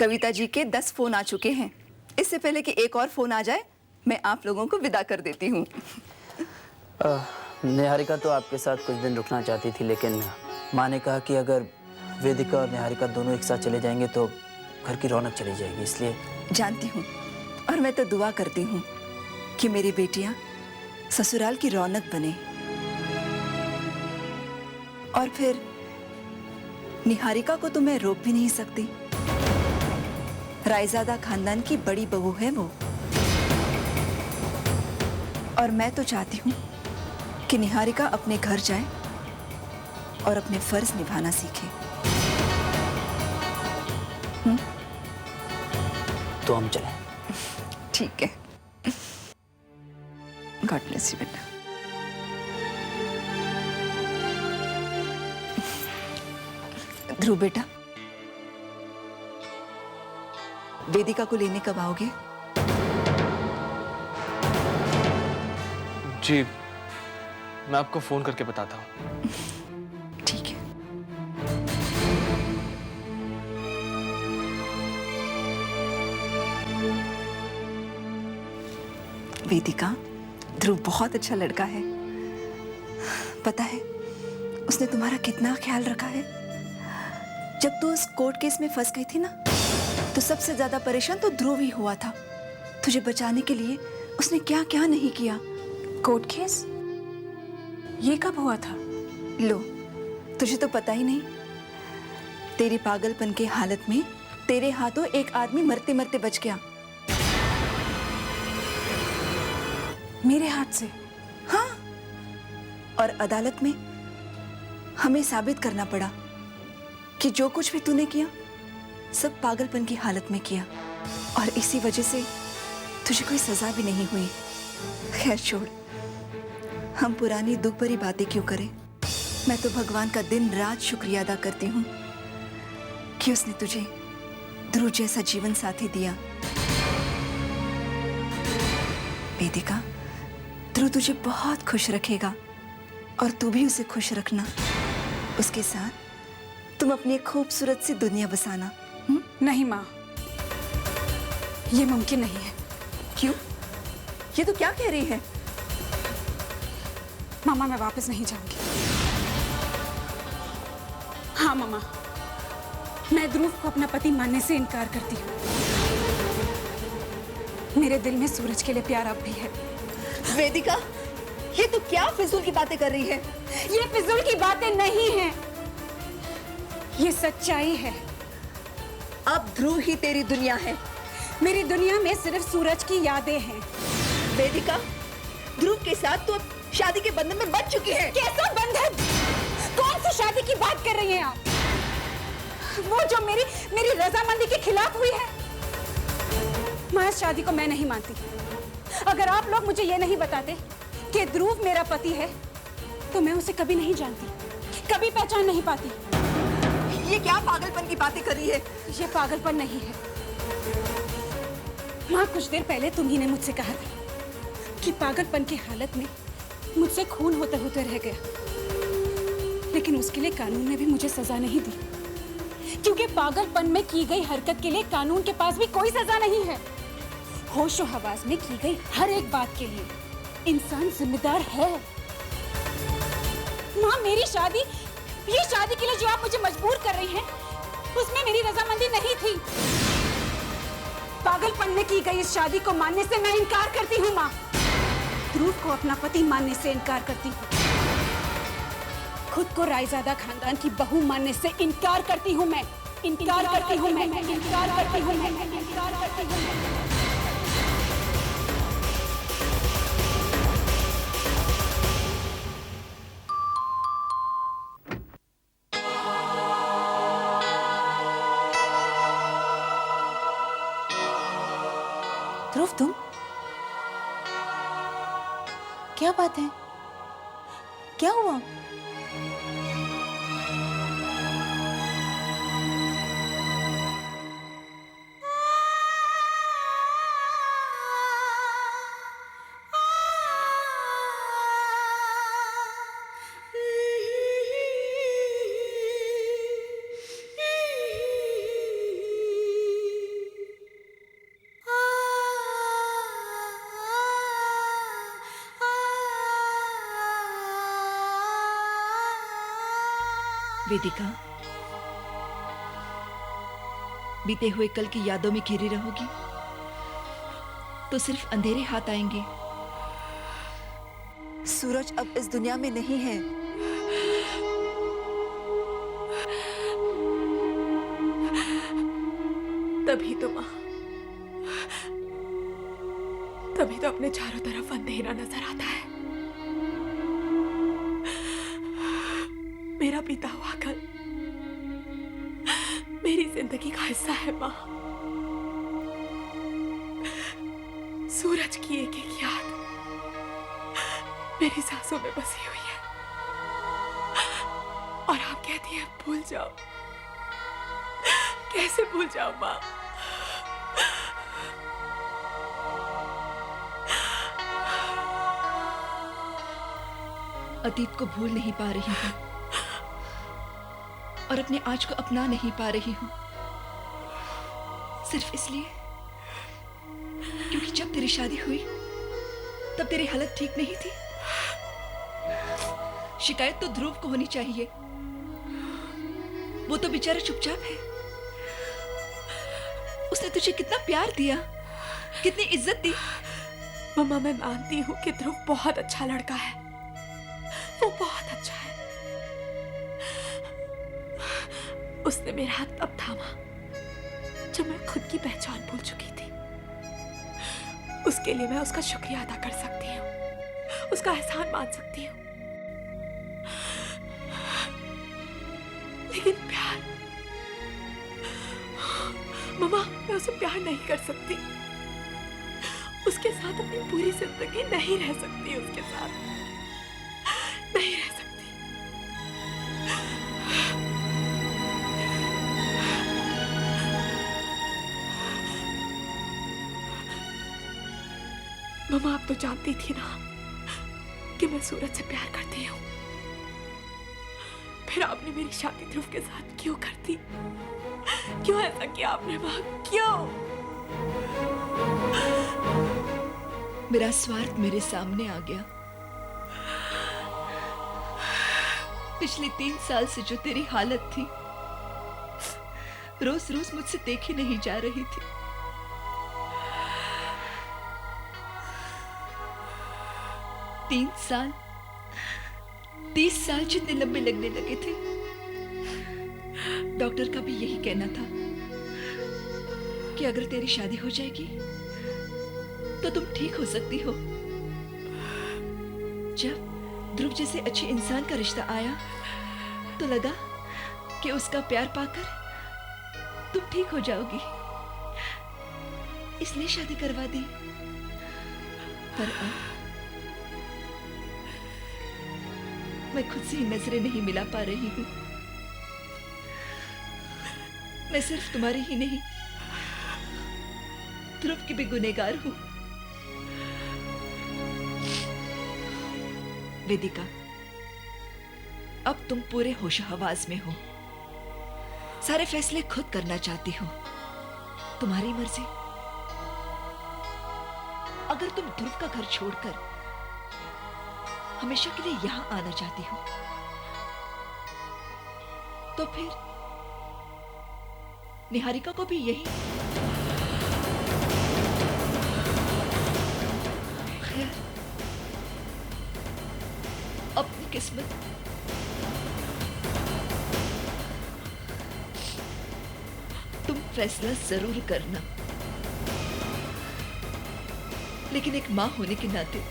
कविता जी के 10 फोन आ चुके हैं। इससे पहले कि एक और फोन आ जाए, मैं आप लोगों को विदा कर देती हूँ। निहारिका तो आपके साथ कुछ दिन रुकना चाहती थी, लेकिन माँ ने कहा कि अगर वेदिका और निहारिका दोनों एक साथ चले जाएंगे तो घर की रौनक चली जाएगी, इसलिए। जानती हूँ, और मैं तो दुआ करती हूँ कि मेरी बेटियाँ ससुराल की रौनक बने। और फिर निहारिका को तो मैं रोक भी नहीं सकती। रायजादा खानदान की बड़ी बहू है वो, और मैं तो चाहती हूँ कि निहारिका अपने घर जाए और अपने फर्ज निभाना सीखे। तो हम चलें? ठीक है। गॉड ब्लेस यू बेटा। ध्रुव बेटा, वेदिका को लेने कब आओगे? जी, मैं आपको फोन करके बताता हूँ। ठीक है। वेदिका, ध्रुव बहुत अच्छा लड़का है। पता है उसने तुम्हारा कितना ख्याल रखा है। जब तू उस कोर्ट केस में फंस गई थी ना, तो सबसे ज्यादा परेशान तो ध्रुव ही हुआ था। तुझे बचाने के लिए उसने क्या क्या नहीं किया। Court case? ये कब हुआ था? लो, तुझे तो पता ही नहीं। तेरी पागलपन के हालत में तेरे हाथों एक आदमी मरते मरते बच गया। मेरे हाथ से? हाँ, और अदालत में हमें साबित करना पड़ा कि जो कुछ भी तूने किया सब पागलपन की हालत में किया, और इसी वजह से तुझे कोई सजा भी नहीं हुई। खैर छोड़, हम पुरानी दुख भरी बातें क्यों करें। मैं तो भगवान का दिन रात शुक्रिया अदा करती हूँ कि उसने तुझे ध्रुव जैसा जीवन साथी दिया। वेदिका, ध्रुव तुझे बहुत खुश रखेगा, और तू भी उसे खुश रखना। उसके साथ तुम अपनी एक खूबसूरत सी दुनिया बसाना। नहीं माँ, ये मुमकिन नहीं है। क्यों? ये तो क्या कह रही है? मामा, मैं वापस नहीं जाऊंगी। हाँ मामा, मैं ध्रुव को अपना पति मानने से इनकार करती हूँ। मेरे दिल में सूरज के लिए प्यार अब भी है। वेदिका, ये तो क्या फिजूल की बातें कर रही है? ये फिजूल की बातें नहीं हैं, ये सच्चाई है। अब ध्रुव ही तेरी दुनिया है। मेरी दुनिया में सिर्फ सूरज की यादें हैं। वेदिका, ध्रुव के साथ तो अब शादी के बंधन में बंध चुकी है। कैसा बंधन? कौन सी शादी की बात कर रही हैं आप? वो जो मेरी रजामंदी के खिलाफ हुई है। मैं इस शादी को मैं नहीं मानती। अगर आप लोग मुझे ये नहीं बताते कि ध्रुव मेरा पति है, तो मैं उसे कभी नहीं जानती, कभी पहचान नहीं पाती। ये क्या पागलपन की बातें कर रही है? ये पागलपन नहीं है माँ। कुछ देर पहले तुम्ही ने मुझसे कहा था कि पागलपन की हालत में मुझसे खून होते होते रह गया, लेकिन उसके लिए कानून ने भी मुझे सजा नहीं दी, क्योंकि पागलपन में की गई हरकत के लिए कानून के पास भी कोई सजा नहीं है। होशो हवास में की गई हर एक बात के लिए इंसान जिम्मेदार है। माँ, मेरी शादी, ये शादी के लिए जो आप मुझे मजबूर कर रही हैं, उसमें मेरी रजामंदी नहीं थी। पागलपन में की गई इस शादी को मानने से मैं इनकार करती हूँ माँ। ध्रुव को अपना पति मानने से इनकार करती हूँ। खुद को रायजादा खानदान की बहू मानने से इनकार करती हूँ मैं। इनकार करती हूँ मैं। इनकार करती हूँ मैं। इनकार करती हूँ मैं। ध्रुव, तुम क्या बात है? क्या हुआ? वेदिका, बीते हुए कल की यादों में घिरी रहोगी तो सिर्फ अंधेरे हाथ आएंगे। सूरज अब इस दुनिया में नहीं है। तभी तो माँ, तभी तो अपने चारों तरफ अंधेरा नजर आता है। मेरा बीता हुआ कल मेरी जिंदगी का हिस्सा है माँ। सूरज की एक एक याद मेरी सांसों में बसी हुई है, और आप कहती हैं भूल जाओ। कैसे भूल जाओ माँ? अतीत को भूल नहीं पा रही हूँ और अपने आज को अपना नहीं पा रही हूँ, सिर्फ इसलिए क्योंकि जब तेरी शादी हुई तब तेरी हालत ठीक नहीं थी। शिकायत तो ध्रुव को होनी चाहिए, वो तो बेचारा चुपचाप है। उसने तुझे कितना प्यार दिया, कितनी इज्जत दी। मम्मा, मैं मानती हूँ कि ध्रुव बहुत अच्छा लड़का है, वो बहुत अच्छा है। उसने मेरा हाथ तब थामा जब मैं खुद की पहचान भूल चुकी थी। उसके लिए मैं उसका शुक्रिया अदा कर सकती हूँ, उसका एहसान मान सकती हूँ। लेकिन प्यार, मम्मा, मैं उसे प्यार नहीं कर सकती। उसके साथ अपनी पूरी जिंदगी नहीं रह सकती, उसके साथ नहीं रह सकती। मम्मा, आप तो जानती थी ना कि मैं सूरज से प्यार करती हूँ। फिर आपने मेरी शादी ध्रुव के साथ क्यों कर दी? क्यों ऐसा किया आपने माँ? क्यों? मेरा स्वार्थ मेरे सामने आ गया। पिछले 3 साल से जो तेरी हालत थी, रोज रोज मुझसे देखी नहीं जा रही थी। तीन साल, 30 साल जितने लंबे लगने लगे थे। डॉक्टर का भी यही कहना था कि अगर तेरी शादी हो जाएगी तो तुम ठीक हो सकती हो। जब ध्रुव जैसे अच्छे इंसान का रिश्ता आया तो लगा कि उसका प्यार पाकर तुम ठीक हो जाओगी, इसलिए शादी करवा दी। पर अब मैं खुद से ही नजरें नहीं मिला पा रही हूँ। मैं सिर्फ तुम्हारी ही नहीं, ध्रुव की भी गुनहगार हूँ। वेदिका, अब तुम पूरे होश हवास में हो, सारे फैसले खुद करना चाहती हो। तुम्हारी मर्जी। अगर तुम ध्रुव का घर छोड़कर हमेशा के लिए यहां आना चाहती हो तो फिर निहारिका को भी यही। खैर, अपनी किस्मत। तुम फैसला जरूर करना, लेकिन एक मां होने के नाते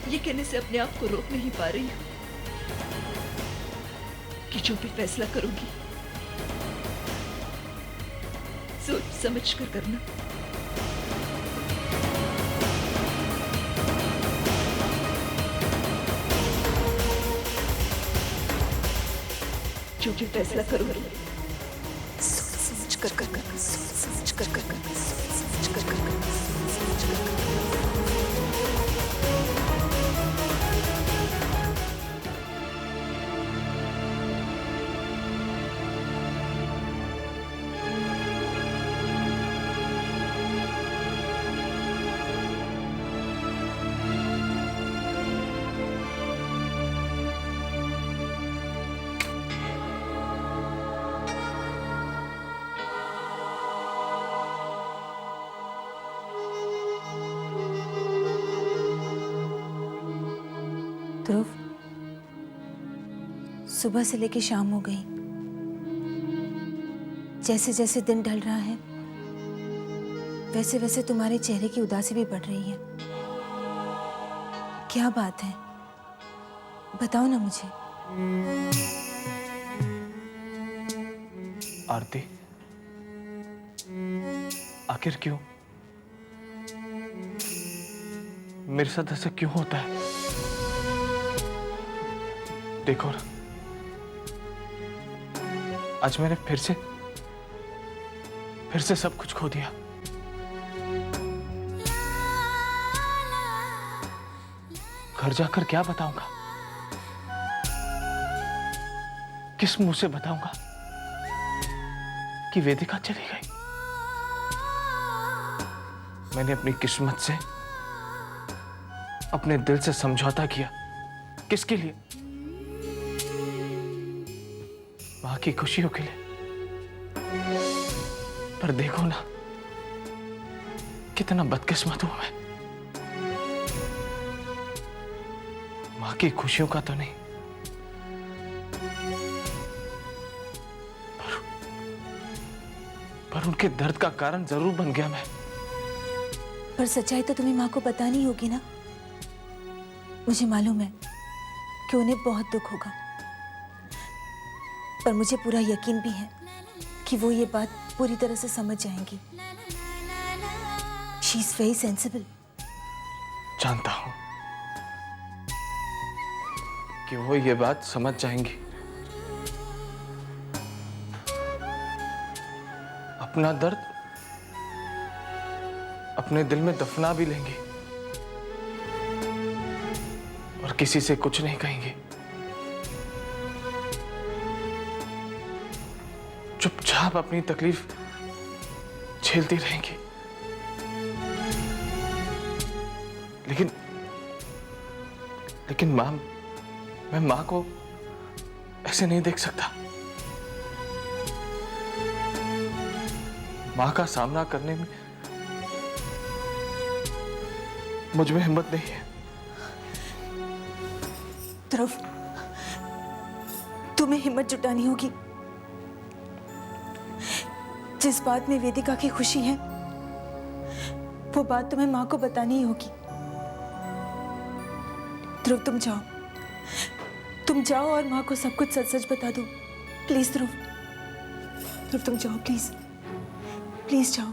ये कहने से अपने आप को रोक नहीं पा रही हूं कि जो भी फैसला करूंगी सोच समझ कर करना। जो भी फैसला करूंगी सोच समझ कर करना, सोच समझ कर करना, सोच समझ कर करना, सोच समझ कर करना। सुबह से लेकर शाम हो गई। जैसे जैसे दिन ढल रहा है वैसे वैसे तुम्हारे चेहरे की उदासी भी बढ़ रही है। क्या बात है, बताओ ना मुझे। आरती, आखिर क्यों? मेरे साथ ऐसा क्यों होता है? देखो ना, आज मैंने फिर से सब कुछ खो दिया। घर जाकर क्या बताऊंगा? किस मुंह से बताऊंगा कि वेदिका चली गई? मैंने अपनी किस्मत से, अपने दिल से समझौता किया। किसके लिए? मां की खुशियों के लिए। पर देखो ना, कितना बदकिस्मत हूं मैं। मां की खुशियों का तो नहीं, पर उनके दर्द का कारण जरूर बन गया मैं। पर सच्चाई तो तुम्हें माँ को बतानी होगी ना। मुझे मालूम है कि उन्हें बहुत दुख होगा, पर मुझे पूरा यकीन भी है कि वो ये बात पूरी तरह से समझ जाएंगी। She is very sensible. जानता हूं कि वो ये बात समझ जाएंगी। अपना दर्द अपने दिल में दफना भी लेंगी और किसी से कुछ नहीं कहेंगी। चुपचाप अपनी तकलीफ झेलती रहेंगी। लेकिन मैं मां को ऐसे नहीं देख सकता। मां का सामना करने में मुझ में हिम्मत नहीं है। ध्रुव, तुम्हें हिम्मत जुटानी होगी। जिस बात में वेदिका की खुशी है वो बात तुम्हें मां को बतानी ही होगी। ध्रुव, तुम जाओ और मां को सब कुछ सच सच बता दो। प्लीज ध्रुव, तुम जाओ, प्लीज जाओ।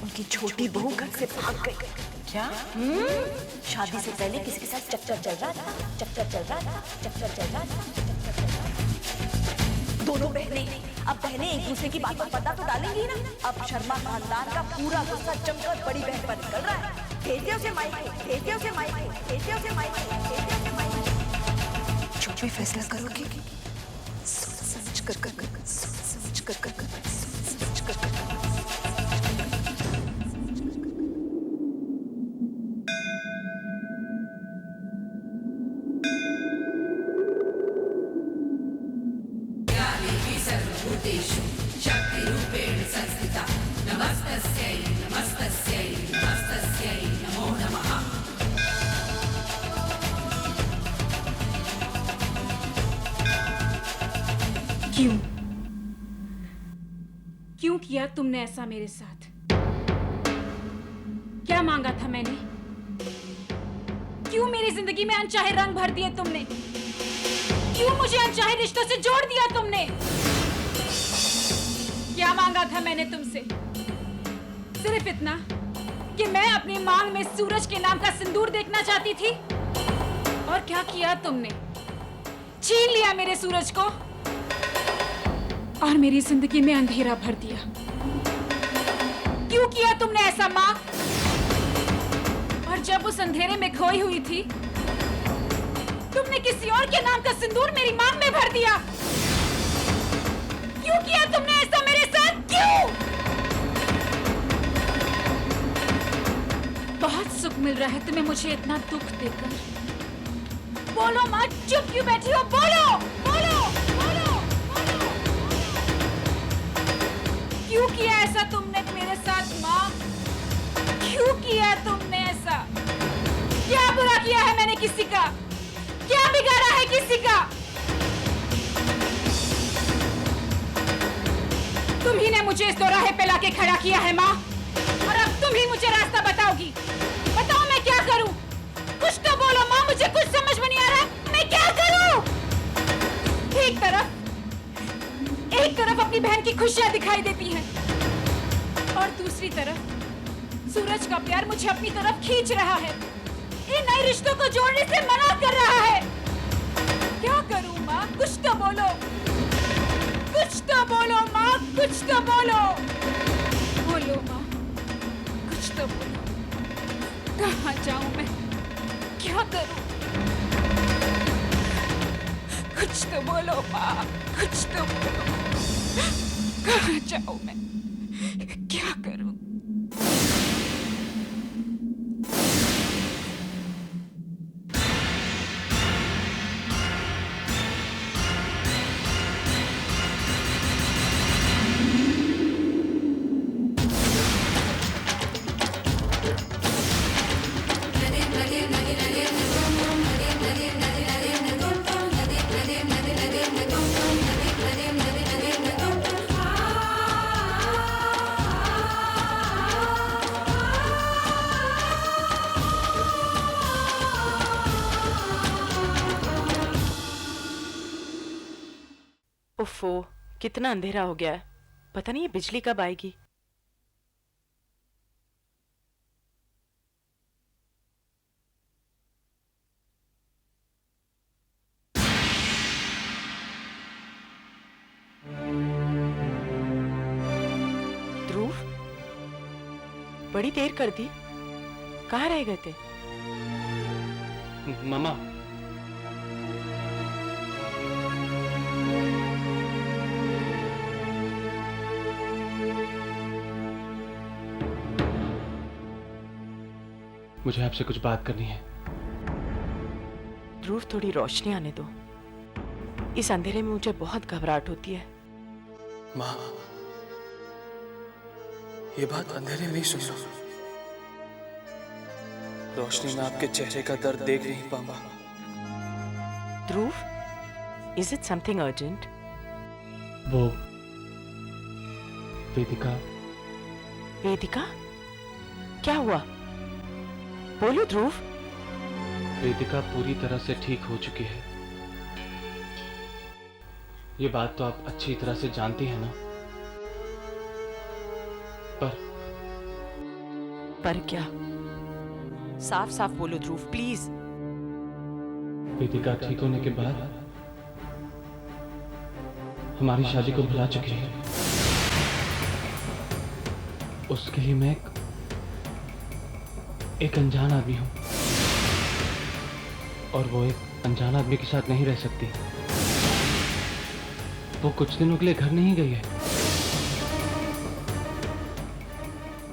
उनकी छोटी बहू घर से भाग गई। क्या? शादी से पहले किसी के साथ चक्कर चल रहा था। दोनों बहनें अब एक दूसरे की बात पर पता तो डालेंगी ना। अब शर्मा खानदान का पूरा गुस्सा जमकर बड़ी बहन पर निकल रहा है। भेजते उसे मायके। जो भी फैसला करोगे सोच समझ कर। क्यों किया तुमने ऐसा मेरे साथ? क्या मांगा था मैंने? क्यों मेरी जिंदगी में अनचाहे रंग भर दिए तुमने? क्यों मुझे अनचाहे रिश्तों से जोड़ दिया तुमने? क्या मांगा था मैंने तुमसे? सिर्फ इतना कि मैं अपनी मांग में सूरज के नाम का सिंदूर देखना चाहती थी। और क्या किया तुमने? छीन लिया मेरे सूरज को और मेरी जिंदगी में अंधेरा भर दिया। क्यों किया तुमने ऐसा मां? और जब उस अंधेरे में खोई हुई थी तुमने किसी और के नाम का सिंदूर मेरी मांग में भर दिया। क्यों किया तुमने ऐसा मेरे साथ? क्यों? बहुत सुख मिल रहा है तुम्हें मुझे इतना दुख देकर। बोलो माँ, चुप क्यों बैठी हो? बोलो बोलो बोलो बोलो। क्यों किया ऐसा तुमने मेरे साथ माँ? क्यों किया तुमने ऐसा? क्या बुरा किया है मैंने किसी का? क्या बिगाड़ा है किसी का? तुम ही ने मुझे इस दोराहे पे लाके खड़ा किया है माँ, और अब तुम ही मुझे रास्ता बताओगी। बताओ मैं क्या करूं? कुछ तो बोलो माँ, मुझे कुछ समझ में नहीं आ रहा है। मैं क्या करूं? एक तरफ अपनी बहन की खुशियां दिखाई देती हैं, और दूसरी तरफ सूरज का प्यार मुझे अपनी तरफ खींच रहा है, इन नए रिश्तों को जोड़ने से मना कर रहा है। क्या करूं माँ? कुछ तो बोलो, कुछ तो बोलो माँ, कुछ तो बोलो। बोलो माँ, कुछ तो बोलो। कहाँ जाऊं मैं? क्या करूं? कुछ तो बोलो माँ, कुछ तो बोलो। कहाँ जाऊं मैं? क्या करूं? उफ़ो, कितना अंधेरा हो गया है। पता नहीं ये बिजली कब आएगी। ध्रुव, बड़ी देर कर दी। कहाँ रह गए थे? मामा, मुझे आपसे कुछ बात करनी है। ध्रुव, थोड़ी रोशनी आने दो। इस अंधेरे में मुझे बहुत घबराहट होती है। माँ, ये बात अंधेरे में ही सुन लो। रोशनी में आपके चेहरे का दर्द देख नहीं पाऊंगा। ध्रुव, इज इट समथिंग अर्जेंट? वो वेदिका। वेदिका? क्या हुआ? बोलो ध्रुव। वेदिका पूरी तरह से ठीक हो चुकी है। ये बात तो आप अच्छी तरह से जानती हैं ना? पर क्या? साफ साफ बोलो ध्रुव, प्लीज। वेदिका ठीक होने के बाद हमारी शादी को भुला चुकी है। उसके लिए मैं एक अनजान आदमी हूं, और वो एक अनजान आदमी के साथ नहीं रह सकती। वो कुछ दिनों के लिए घर नहीं गई है,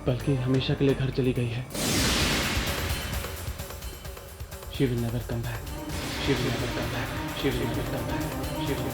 बल्कि हमेशा के लिए घर चली गई है। She will never come back. She will never come back. She will never come back. She will